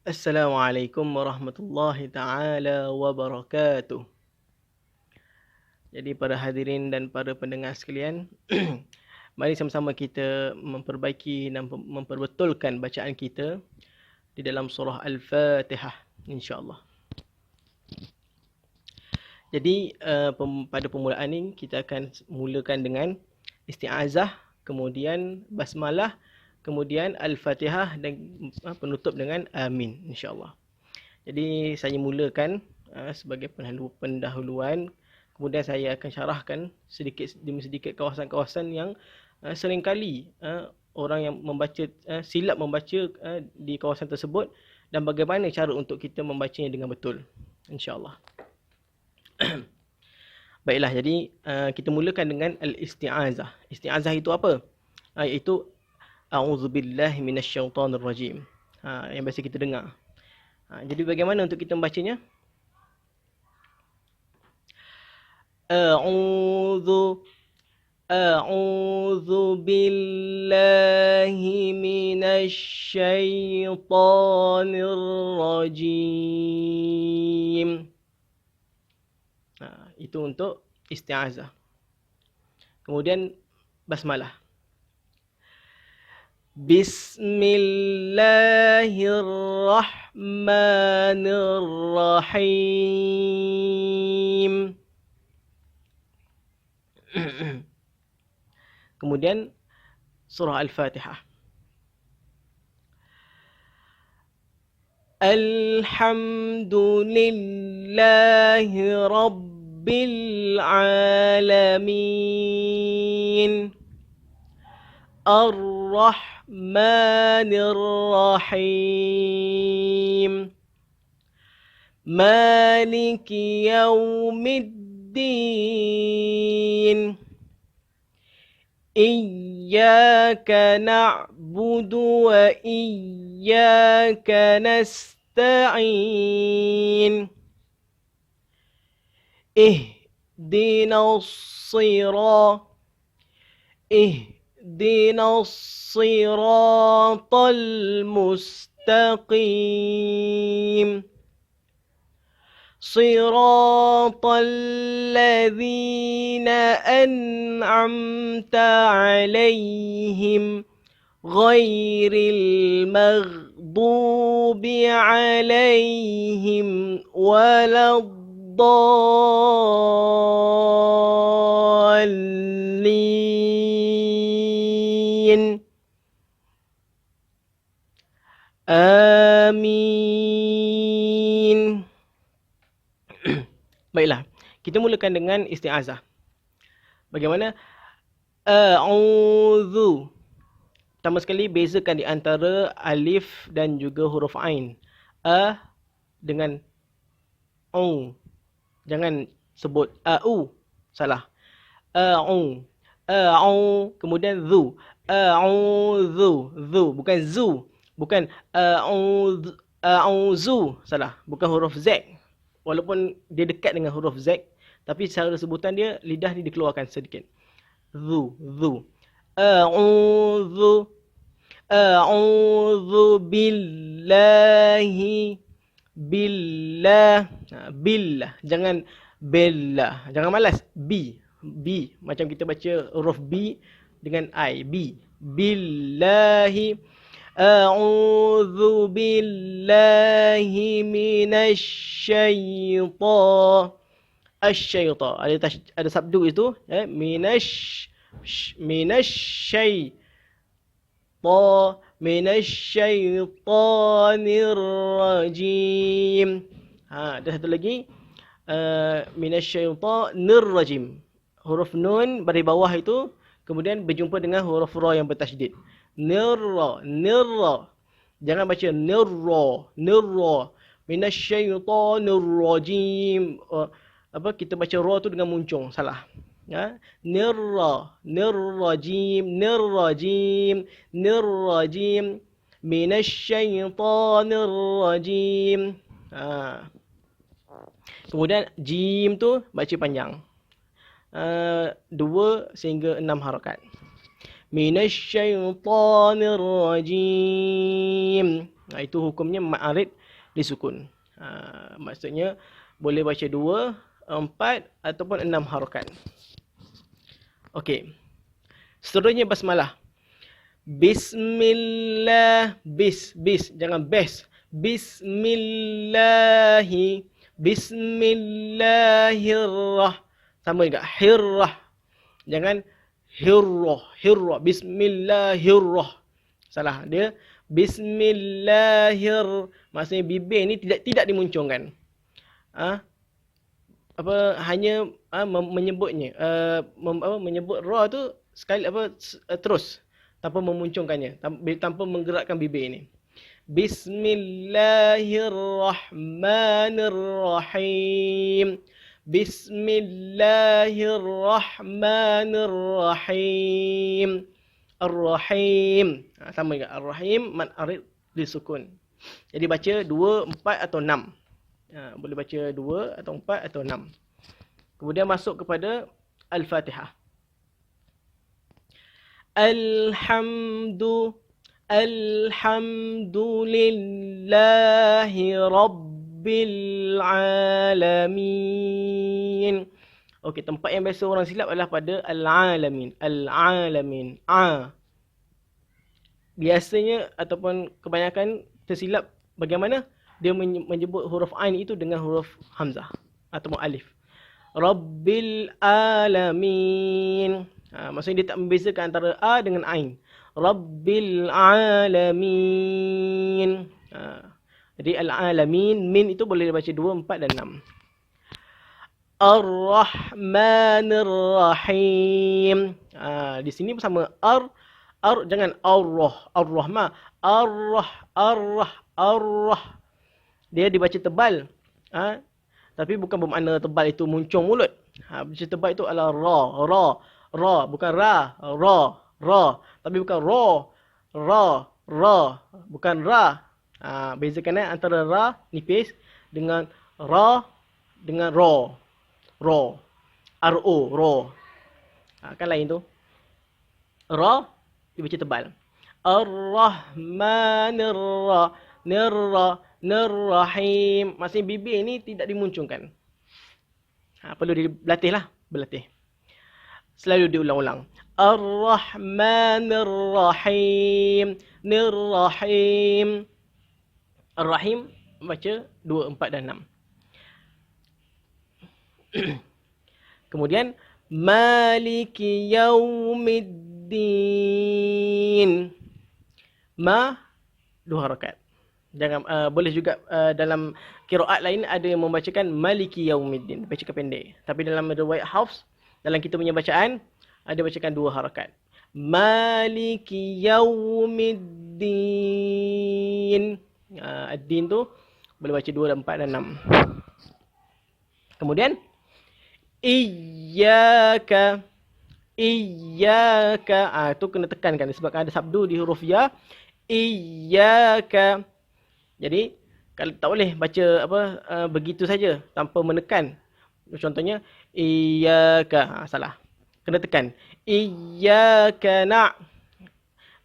Assalamualaikum warahmatullahi taala wabarakatuh. Jadi para hadirin dan para pendengar sekalian, mari sama-sama kita memperbaiki dan memperbetulkan bacaan kita di dalam surah Al-Fatihah, insya-Allah. Jadi pada permulaan ini kita akan mulakan dengan isti'azah, kemudian basmalah, kemudian Al-Fatihah dan penutup dengan amin, insya-Allah. Jadi saya mulakan sebagai pendahuluan, kemudian saya akan syarahkan sedikit demi sedikit kawasan-kawasan yang seringkali orang yang membaca silap membaca di kawasan tersebut, dan bagaimana cara untuk kita membacanya dengan betul, insya-Allah. Baiklah, jadi kita mulakan dengan al-isti'azah. Isti'azah itu apa? Iaitu a'udzubillahi minasyaitonirrajim. Yang biasa kita dengar. Jadi bagaimana untuk kita membacanya? A'udzu billahi minasyaitonir rajim. Itu untuk isti'azah. Kemudian basmalah. Bismillahirrahmanirrahim. Kemudian surah Al-Fatihah. Alhamdulillahi Rabbil Alamin. Ar-Rahmanir Rahim. Maliki Yaumiddin. Iyyaka na'budu wa iyyaka nasta'in. Ihdinas siratal mustaqim. صراط الذين أنعمت عليهم غير المغضوب عليهم ولا الضالين. Amin. Baiklah, kita mulakan dengan isti'azah. Bagaimana? A'udzu. Pertama sekali, bezakan di antara alif dan juga huruf ain. Dengan au. Jangan sebut au. Salah. Au. Kemudian zu. A'udzu. Zu. Bukan zu. Bukan a'udzu. Salah. Bukan huruf Z. Walaupun dia dekat dengan huruf Z, tapi cara sebutan dia, lidah ni dikeluarkan sedikit. Zu. A'udzu billahi. Billah. Jangan billah. Jangan malas. B. Macam kita baca huruf B dengan I. B. Billahi. A'udzu billahi minasyaitan. Asyaitan. Ada sabdu itu. Minasyaitanir rajim. Ada satu lagi. Minasyaitanir rajim. Huruf nun dari bawah itu kemudian berjumpa dengan huruf ra yang bertasydid. Nirra. Jangan baca nirra. Minasyaitanir rajim. Kita baca ra tu dengan muncung. Salah. Ya, nirrajim, minasyaitanir rajim. Ha. Kemudian jim tu baca panjang. 2 sehingga 6 harakat. Minasyaitanir rajim. Itu hukumnya ma'arid disukun. Maksudnya boleh baca 2, 4 ataupun 6 harakat. Okey. Seterusnya basmalah. Bismillah, jangan bes. Bismillahi, bismillahirrah. Sama juga hirrah. Jangan hirrah, bismillahirrah. Salah dia. Bismillahir, maksudnya bibir ni tidak dimuncungkan. Hanya menyebutnya, menyebut ra tu sekali terus tanpa memuncungkannya, tanpa menggerakkan bibir ni. Bismillahirrahmanirrahim. Bismillahirrahmanirrahim. Ar-Rahim. Sama juga. Ar-Rahim mad arid disukun. Jadi baca 2, 4 atau 6. Boleh baca 2 atau 4 atau 6. Kemudian masuk kepada Al-Fatihah. Alhamdulillahi Rabbil Alamin. Okey, tempat yang biasa orang silap adalah pada Al-Alamin. Al-Alamin. Biasanya ataupun kebanyakan tersilap bagaimana dia menyebut huruf Ain itu dengan huruf Hamzah ataupun Alif. Rabbil Alamin. Maksudnya dia tak membezakan antara A dengan Ain. Rabbil Alamin. Jadi Al-Alamin, min itu boleh dibaca 2, 4 dan 6. Ar-Rahmanir Rahim. Di sini bersama jangan Ar-Rahman. Ar-Rah. Dia dibaca tebal. Tapi bukan bermakna tebal itu muncung mulut. Baca tebal itu adalah ra, bukan ra. Tapi bukan ra, bukan ra. Bezakan antara ra nipis dengan ra dengan ro. R-O, ro. Kan lain tu. Ra dibaca tebal. Ar-Rahmanir Rahim. Maksudnya bibir ni tidak dimuncungkan. Perlu berlatih. Selalu diulang-ulang. Ar-Rahmanir Rahim. Nir-Rahim. Ar-Rahim baca 2, 4 dan 6. Kemudian Maliki Yaumiddin. Ma 2 harakat. Jangan boleh juga dalam qiraat lain ada yang membacakan Maliki Yaumiddin, bacakan pendek. Tapi dalam riwayat Hafs, dalam kita punya bacaan ada bacakan 2 harakat. Maliki Yaumiddin. Ad-din tu boleh baca 2, 4 dan 6. Kemudian Iyyaka. Tu kena tekankan sebab ada sabdu di huruf ya. Iyyaka. Jadi kalau tak boleh baca begitu saja tanpa menekan. Contohnya iyyaka. Salah. Kena tekan. Iyyaka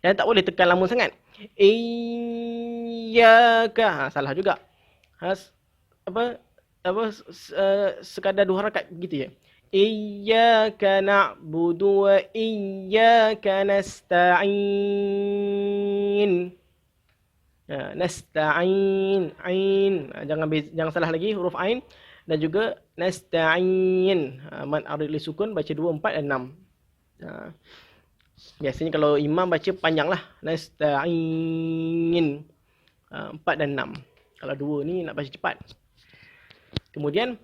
dan tak boleh tekan lama sangat. Iyyaka. Salah juga. Sekadar 2 harakat begitu je. Iyyaka na'budu wa iyyaka nasta'in. Nasta'in, ain. Jangan salah lagi huruf ain dan juga nasta'in. Mad arid li sukun baca 2, 4 dan 6. Biasanya kalau imam baca panjanglah. Nasta'in. 4 dan 6. Kalau 2 ni nak baca cepat. Kemudian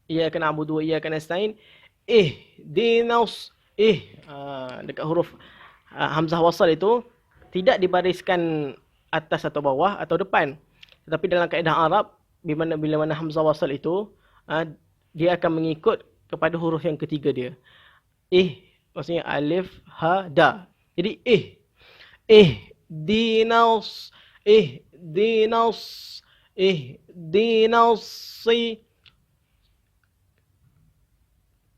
iyyaka na'budu wa iyyaka nasta'in. Dekat huruf hamzah wasal itu tidak dibariskan atas atau bawah atau depan. Tetapi dalam kaedah Arab bila mana hamzah wasal itu dia akan mengikut kepada huruf yang ketiga dia. Maksudnya alif, ha, da. Jadi dinos, dinos, dinosi.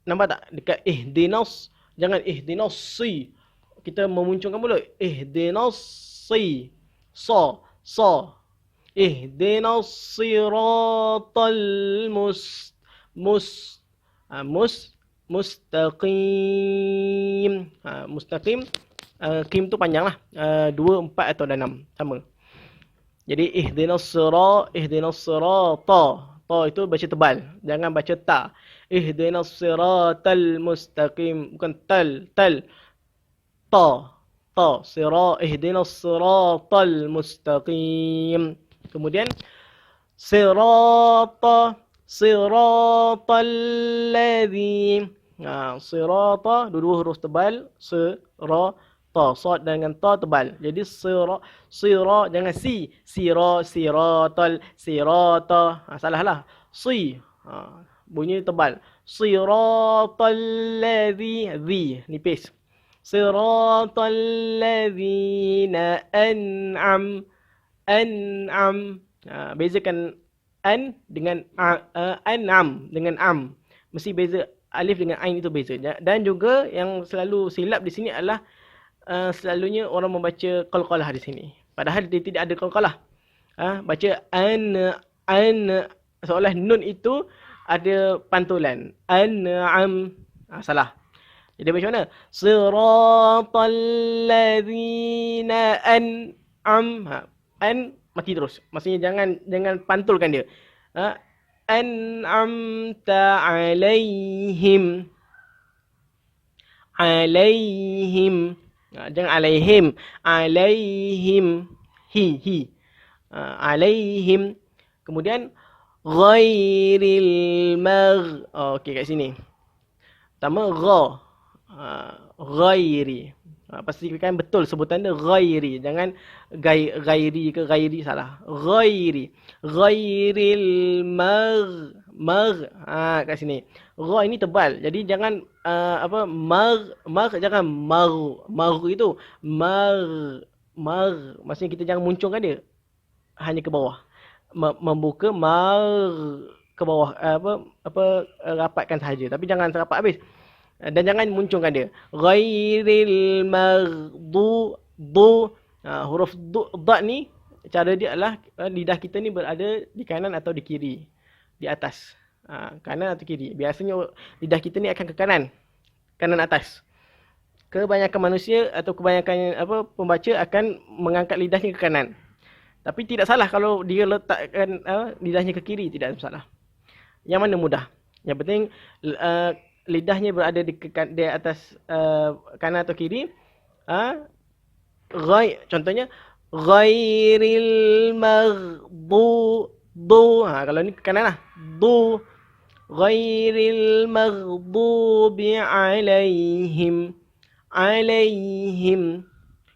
Nampak tak? Dekat dinos, jangan dinosi. Kita memuncungkan mulut. Dinosi. So. Ihdinas siratal mustaqim. Mustaqim. Kim tu panjang lah. 2, 4 atau 6. Sama. Jadi ihdinas sirata. Ta itu baca tebal. Jangan baca ta. Ihdinas siratal mustaqim. Bukan tal. Ta. Ihdinas siratal mustaqim. Kemudian siratal ladzi. Sirata dua huruf tebal, sirata, sad dengan ta tebal. Jadi sira jangan si, siratal, sirata. Salahlah. Bunyi tebal. Siratal ladzi, nipis. Siratal ladzina an'am. Bezakan an dengan an'am dengan am. Mesti beza, alif dengan ain itu beza. Dan juga yang selalu silap di sini adalah selalunya orang membaca qalqalah di sini. Padahal dia tidak ada qalqalah. Baca an seolah nun itu ada pantulan. An'am. Salah. Jadi macam mana? Siratal ladzina an'am. An mati terus. Maksudnya jangan pantulkan dia. An'amta alaihim. Jangan alaihim. Alaihim. Hi. Alaihim. Kemudian ghairil okey, kat sini. Pertama ghairi. Pastikan betul sebutan dia ghairi. Jangan ghairi ke ghairi, salah. Ghairi. Ghairil kat sini. Gha ini tebal. Jadi jangan jangan mar itu. Maksudnya kita jangan muncungkan dia. Hanya ke bawah. Membuka ke bawah. Rapatkan sahaja. Tapi jangan rapat habis. Dan jangan muncungkan dia. Ghairil huruf dha ni, cara dia adalah lidah kita ni berada di kanan atau di kiri. Di atas. Kanan atau kiri. Biasanya lidah kita ni akan ke kanan. Kanan atas. Kebanyakan manusia atau kebanyakan pembaca akan mengangkat lidahnya ke kanan. Tapi tidak salah kalau dia letakkan lidahnya ke kiri. Tidak masalah. Yang mana mudah? Yang penting lidahnya berada di atas kanan atau kiri. Contohnya ghairil kalau ni ke kanan lah. Ghairil maghdubi alaihim.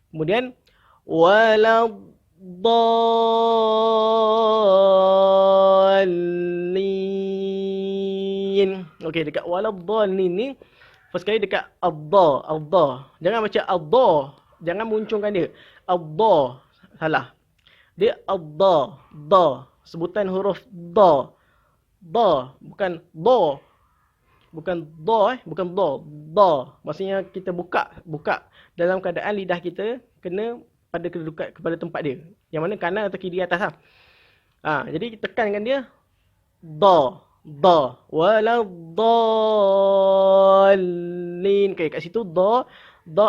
Kemudian waladdallin. Okey, dekat waladdallin ni first kali dekat adda. Jangan baca adda. Jangan muncungkan dia. Adda. Salah. Dia adda. Da. Sebutan huruf da. Da. Bukan do. Bukan do. Bukan do. Da. Maksudnya kita buka dalam keadaan lidah kita kena pada kedudukan kepada tempat dia. Yang mana kanan atau kiri atas lah. Jadi tekankan dia. Da. Waladdallin. Okay, kat situ da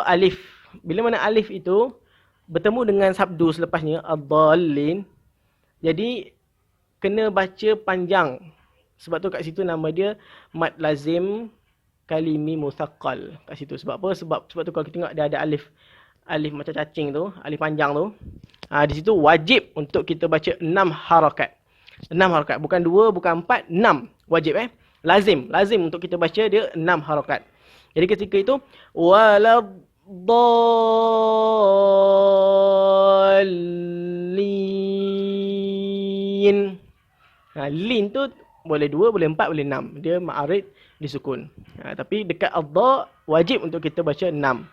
alif. Bila mana alif itu bertemu dengan sabdu selepasnya ad-dallin, jadi kena baca panjang. Sebab tu kat situ nama dia mad lazim kalimi musaqqal. Kat situ sebab apa? Sebab tu kalau kita tengok dia ada alif macam cacing tu, alif panjang tu. Di situ wajib untuk kita baca 6 harakat. 6 harakat, bukan 2, bukan 4, 6. Wajib lazim untuk kita baca dia 6 harakat. Jadi ketika itu waladdallin. Lin tu boleh 2, boleh 4, boleh 6. Dia ma'arid disukun. Tapi dekat ad-dha wajib untuk kita baca 6.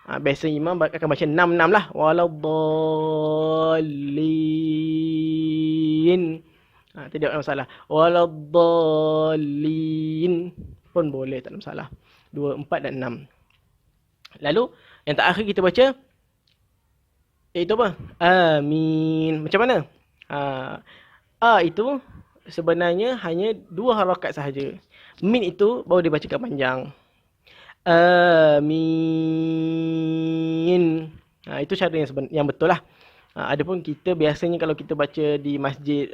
Biasa imam akan baca 6 lah. Waladdallin. Tidak ada masalah. Waladdallin pun boleh, tak ada masalah. 2, 4 dan 6. Lalu yang terakhir kita baca iaitu apa? Amin. Macam mana? Itu sebenarnya hanya 2 harakat sahaja. Min itu baru dibacakan panjang. Amin. Itu cara yang betul lah. Adapun kita biasanya kalau kita baca di masjid,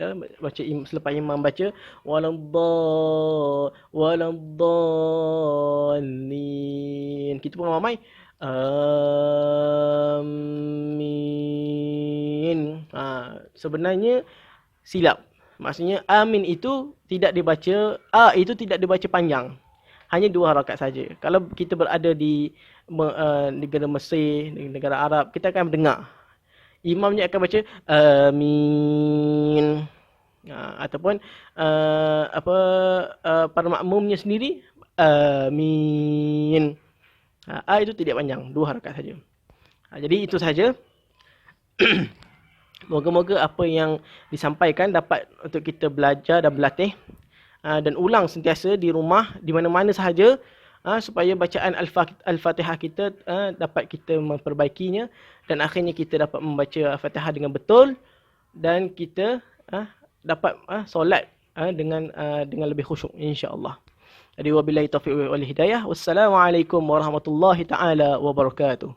selepas imam baca waladdallin, kita pun ramai amin. Sebenarnya silap. Maksudnya amin itu tidak dibaca, itu tidak dibaca panjang. Hanya 2 harakat saja. Kalau kita berada di negara Mesir, negara Arab, kita akan mendengar. Imamnya akan baca amin. Ataupun para makmumnya sendiri amin. Itu tidak panjang, 2 harakat saja. Jadi itu saja. Moga-moga apa yang disampaikan dapat untuk kita belajar dan berlatih dan ulang sentiasa di rumah, di mana-mana sahaja, supaya bacaan Al-Fatihah kita dapat kita memperbaikinya dan akhirnya kita dapat membaca Al-Fatihah dengan betul dan kita dapat solat dengan lebih khusyuk, insya-Allah. Jadi wabillahi taufiq wal hidayah. Wassalamualaikum warahmatullahi taala wabarakatuh.